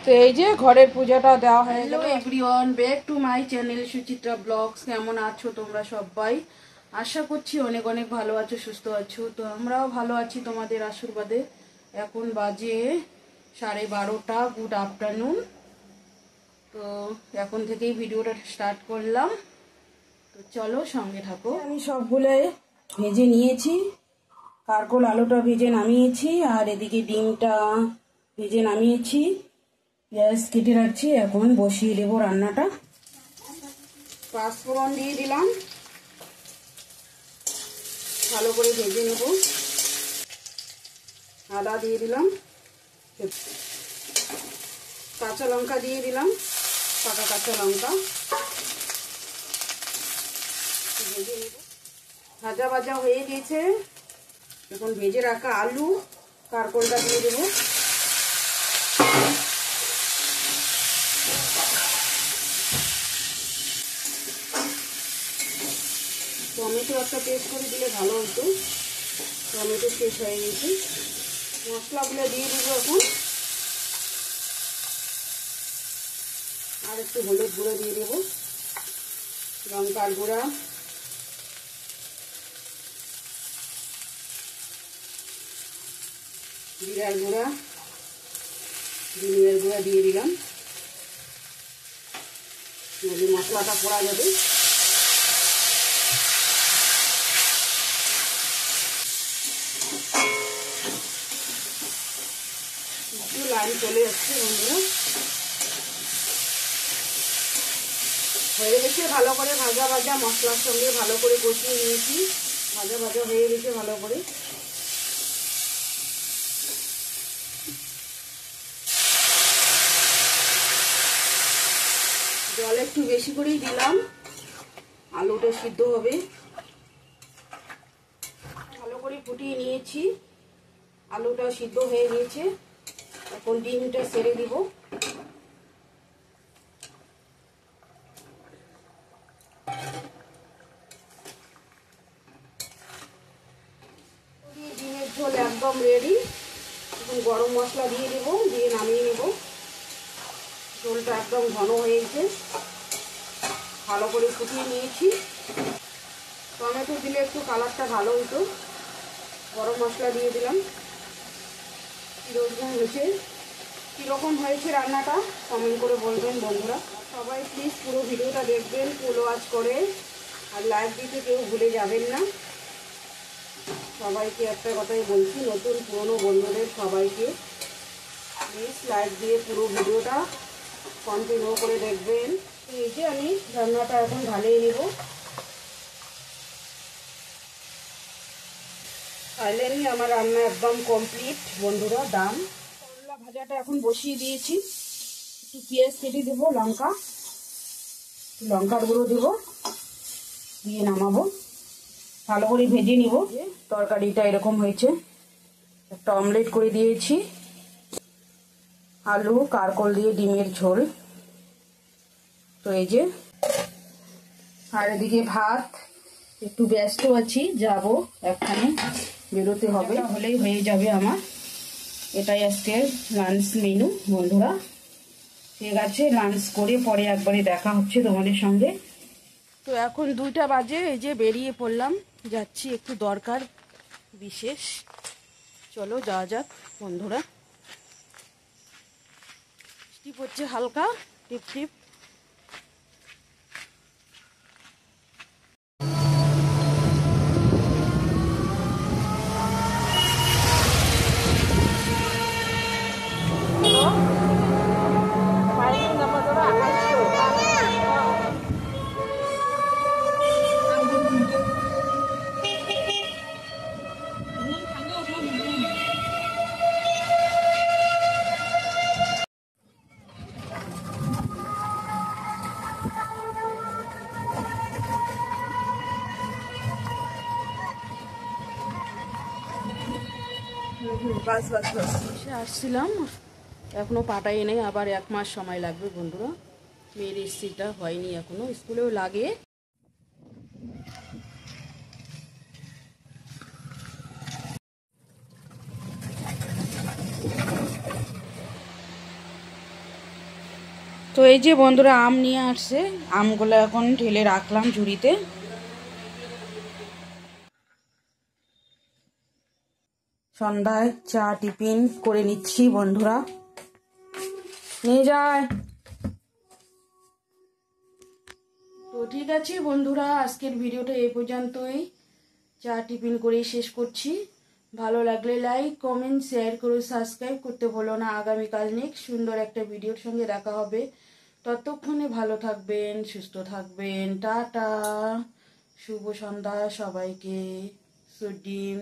তো এই যে ঘরের পূজাটা দেওয়া হয়ে গেল। Everyone, back to my channel Suchitra blogs. কেমন আছো তোমরা সবাই? আশা করছি অনেক অনেক ভালো আছো, সুস্থ আছো। তো আমরাও ভালো আছি তোমাদের আশীর্বাদে। এখন বাজে 12:30। Good afternoon. তো এখন থেকেই ভিডিওটা স্টার্ট করলাম। তো চলো সঙ্গে থাকো। আমি সবগুলো ভেজে নিয়েছি। কারকোল আলুটা ভেজে নামিয়েছি, আর এদিকে ডিমটা ভেজে নামিয়েছি। পেঁয়াজ কেটে রাখছি, এখন বসিয়ে দেবো রান্নাটা। পাঁচফোড়ন দিয়ে দিলাম, ভালো করে ভেজে নেব। আদা দিয়ে দিলাম, কাঁচা লঙ্কা দিয়ে দিলাম, পাকা কাঁচা লঙ্কা ভেজে নেব। ভাজা ভাজা হয়ে গেছে। এখন ভেজে রাখা আলু কারকোলটা দিয়ে দেবো। টমেটো একটা পেস্ট করে দিলে ভালো হতো, টমেটো শেষ হয়ে গেছে। মশলাগুলো দিয়ে দেবো এখন। আর একটু হলুদ গুঁড়ো দিয়ে দেবো, লঙ্কার গুঁড়া, জিরার গুঁড়া, ধনিয়ার গুঁড়া দিয়ে দিলাম। মশলাটা পোড়া যাবে। একটু লাইন চলে যাচ্ছে বন্ধুরা, হয়ে গেছে। ভালো করে ভাজা ভাজা মশলার সঙ্গে ভালো করে কষিয়ে নিয়েছি। ভাজা ভাজা হয়ে গেছে ভালো করে। জল একটু বেশি করেই দিলাম, আলুটা সিদ্ধ হবে। ভালো করে ফুটিয়ে নিয়েছি, আলুটা সিদ্ধ হয়ে গিয়েছে। এখন ডিমটা ছেড়ে দিব। ডিমের ঝোল একদম রেডি। এখন গরম মশলা দিয়ে দেব, দিয়ে নামিয়ে নেব। ঝোলটা একদম ঘন হয়েছে, ভালো করে ফুটিয়ে নিয়েছি। টমেটো দিলে একটু কালারটা ভালো হতো। গরম মশলা দিয়ে দিলাম। কীরকম হয়েছে, কীরকম হয়েছে রান্নাটা কমেন্ট করে বলবেন বন্ধুরা। সবাই প্লিজ পুরো ভিডিওটা দেখবেন, ফুল ওয়াচ করে, আর লাইক দিতে কেউ ভুলে যাবেন না। সবাইকে একটা কথাই বলছি, নতুন পুরনো বন্ধুদের সবাইকে প্লিজ লাইক দিয়ে পুরো ভিডিওটা কন্টিনিউ করে দেখবেন। এই যে আমি রান্নাটা এখন ঢালিয়ে নেব। ফাইনালি আমার রান্না একদম কমপ্লিট বন্ধুরা। দাম করলা ভাজাটা এখন বসিয়ে দিয়েছি। একটু পেঁয়াজ কেটে দেবো, লঙ্কার গুঁড়ো দেবো, দিয়ে নামাবো। ভালো করে ভেজে নিব। তরকারিটা এরকম হয়েছে। একটা অমলেট করে দিয়েছি, আলু কারকোল দিয়ে ডিমের ঝোল। তো এই যে, আর এদিকে ভাত। একটু ব্যস্ত আছি, যাব একখানে বেরোতে হবে, হলেই হয়ে যাবে আমার। এটাই আজকের লাঞ্চ মেনু বন্ধুরা। ঠিক আছে, লাঞ্চ করে পরে একবারে দেখা হচ্ছে তোমাদের সঙ্গে। তো এখন 2টা বাজে, এই যে বেরিয়ে পড়লাম, যাচ্ছি একটু দরকার বিশেষ। চলো যাওয়া যাক বন্ধুরা। বৃষ্টি পড়ছে হালকা টিপ টিপ। বাস আসছিলাম, এখনো পাঠাই নেই। আবার 1 মাস সময় লাগবে বন্ধুরা। মেয়ের এসসিটা হয়নি এখনো, স্কুলেও লাগে। তো এই যে বন্ধুরা আম নিয়ে আসছে, আমগুলো এখন ঢেলে রাখলাম ঝুড়িতে। সন্ধ্যায় চা টিফিন করে নিচ্ছি বন্ধুরা, নিয়ে যায়। তো ঠিক আছে বন্ধুরা, আজকের ভিডিওটা এই পর্যন্তই। চা টিফিন করে শেষ করছি। ভালো লাগলে লাইক কমেন্ট শেয়ার করে সাবস্ক্রাইব করতে ভুলো না। আগামীকাল নেক্সট সুন্দর একটা ভিডিওর সঙ্গে দেখা হবে। ততক্ষণে ভালো থাকবেন, সুস্থ থাকবেন। টাটা, শুভ সন্ধ্যা সবাইকে। সুডিম।